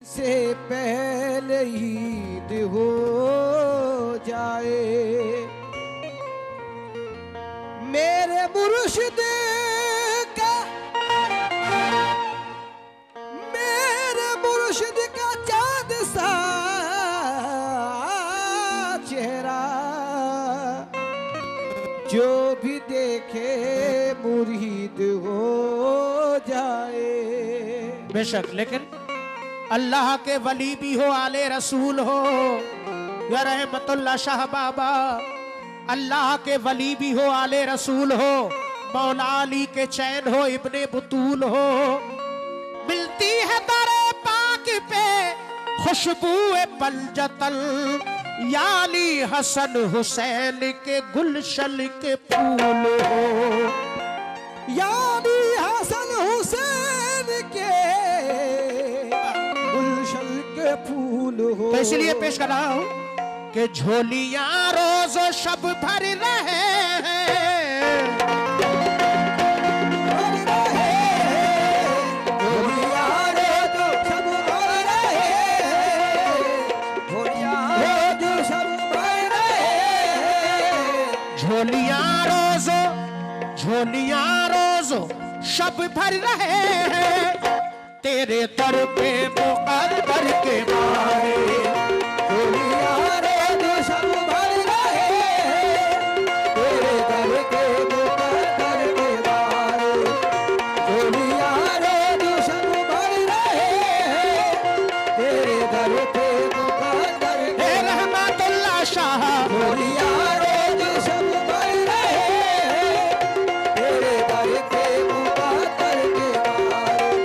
से पहले ईद हो जाए। मेरे मुर्शिद का, मेरे मुर्शिद का चाँद सा चेहरा जो भी देखे मुरीद हो जाए। बेशक, लेकिन अल्लाह के वली भी हो, आले रसूल हो या रहमतुल्लाह शाह बाबा, अल्लाह के वली भी हो, आले रसूल हो, मौला अली के चैन हो, इब्ने बुतूल हो, मिलती है दरे पाक पे खुशबू पलजतल, याली हसन हुसैन के गुलशन के फूल हो, यानी हसन हुसैन के गुलशन के फूल हो। तो इसलिए पेश कर रहा हूं कि झोलियां रोजो शब भर रहे हैं, झोलियां रोजो शब भर रहे हैं, तेरे दर पे मुक़द्दर के मारे। झोलियां रोज़ शब भर रहे हैं, तेरे दर पे मुक़द्दर के मारे। झोलियां रोज़ शब भर रहे हैं, तेरे दर पे मुक़द्दर के मारे। रहमतुल्लाह शाह, झोलियां रोज़ शब भर रहे हैं, तेरे दर पे मुक़द्दर के मारे।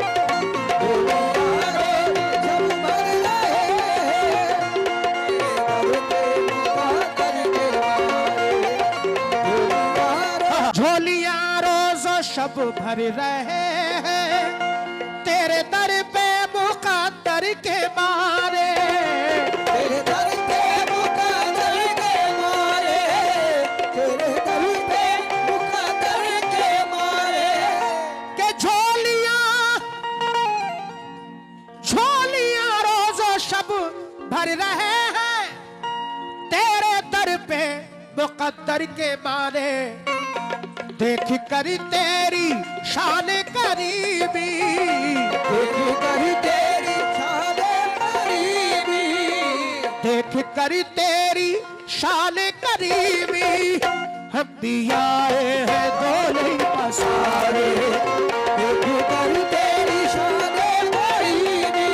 झोलियां रोज़ शब भर रहे हैं, तेरे दर पे मुक़द्दर के मारे। झोलियां रोजो शब भर रहे हैं, तेरे दर पे मुक़द्दर के मारे। तेरे दर पे मुक़द्दर के मारे, तेरे दर पे मुक़द्दर के मारे। के झोलियां रोजो शब भर रहे हैं, तेरे दर पे मुक़द्दर के मारे। देख कर तेरी शान करीबी, देख कर तेरी शान करीबी, देख कर तेरी शान करीबी, हम भी आए हैं डोली पसारे। देख कर तेरी शान करीबी,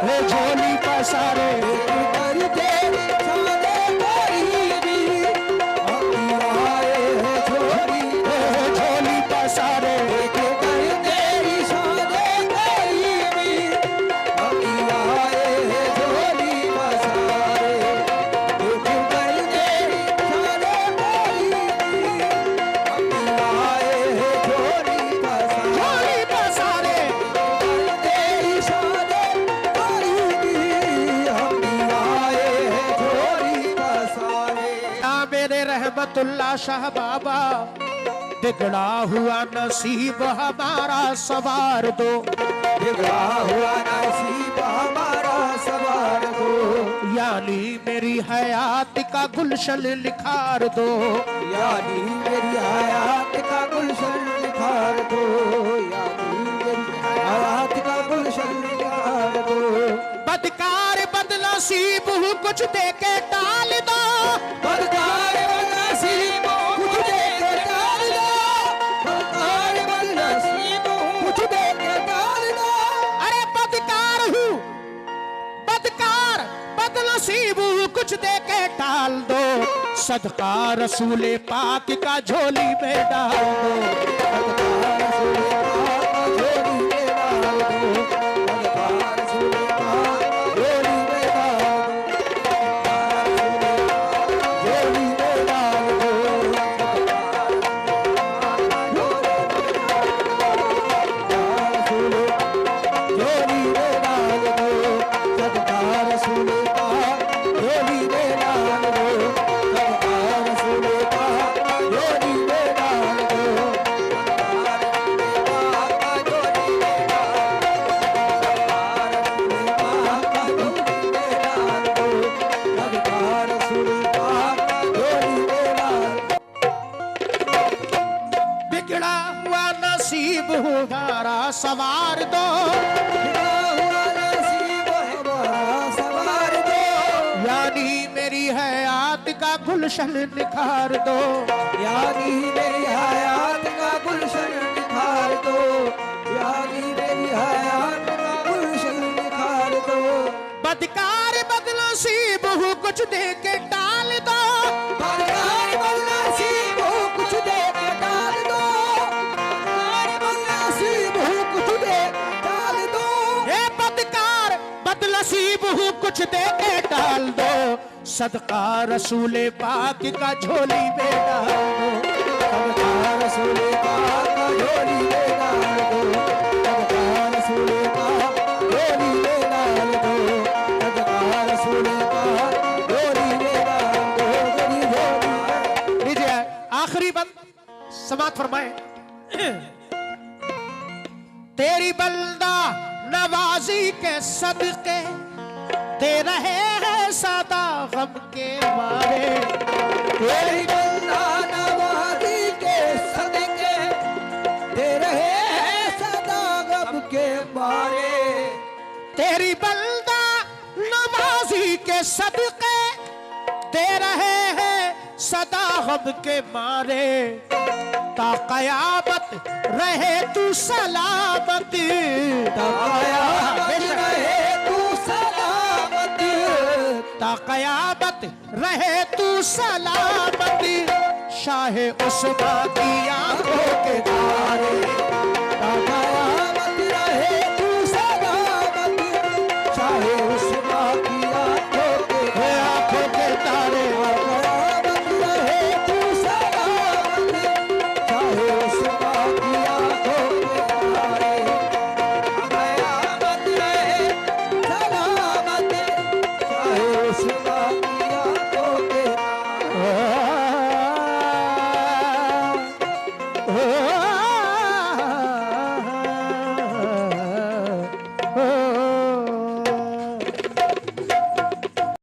हे झोली पसारे। देख कर तेरी शान करीबी, हम भी आए हैं झोली। हे झोली पसारे। देख कर तेरी शान करीबी, हम भी आए हैं झोली पसारे। देख कर तेरी शान करीबी, हम भी आए हैं झोली पसारे। झोली पसारे। तेरी शान करीबी, हम भी आए हैं झोली पसारे। या मेरे रहमतुल्लाह शाह बाबा, बिगड़ा हुआ नसीब हमारा सवार दो, बिगड़ा हुआ नसीब हमारा सवार दो, यानी मेरी हयात का गुलशन निखार दो। यानी मेरी हयात का गुलशन निखार दो, यानी मेरी हयात का गुलशन निखार दो। बदकार बदनसीब हूँ, कुछ दे के टाल दो। बदकार बदनसीब कुछ दे के टाल दो, बदकार बदनसीब कुछ दे के टाल दो। अरे बदकार हूँ, बदकार बदनसीब हूँ, कुछ दे के टाल दो। सदका रसूले पाक का झोली में डाल दो। बदकार रसूले पाक झोली में डाल दो, बदकार रसूले पाक झोली में डाल दो, झोली में डाल दो। झोली में डाल दो, सदकार रसूले पाक झोली में डाल दो, सदकार रसूले पाक झोली में डाल दो। हमारा सवार दो, बिका हुआ नसीब हमारा सवार दो, यानी मेरी हयात का गुलशन निखार दो, यानी मेरी हयात का गुलशन निखार दो, यानी मेरी हयात का गुलशन निखार दो। बदकार बदनसीब हूँ कुछ दे के टाल दो, बदकार बदनसीब हूँ कुछ दे के डाल दो, बदकार बदनसीब हूँ कुछ दे के डाल दो, ए बदकार बदनसीब हूँ कुछ दे के डाल दो, सदका रसूले पाक का झोली में डाल दो, सदका रसूले पाक का झोली में डाल दो, सदका रसूले पाक झोली में डाल दो, सदका रसूले पाक झोली में डाल दो, गोरी झोली। लीजिए आखिरी बंद समाप्त फरमाए। तेरी बंदा नवाजी के सदके दे रहे हैं सदा गम के मारे, तेरी बंदा नवाजी के सदके दे रहे हैं सदा गम के मारे, तेरी बंदा नवाजी के सदके दे रहे हैं सदा गम के मारे, ता कयामत रहे तू सलामत, ता कयामत रहे तू सलामत, ता कयामत रहे तू सलामत, शाहे उस्मान की आंखों के तारे, ता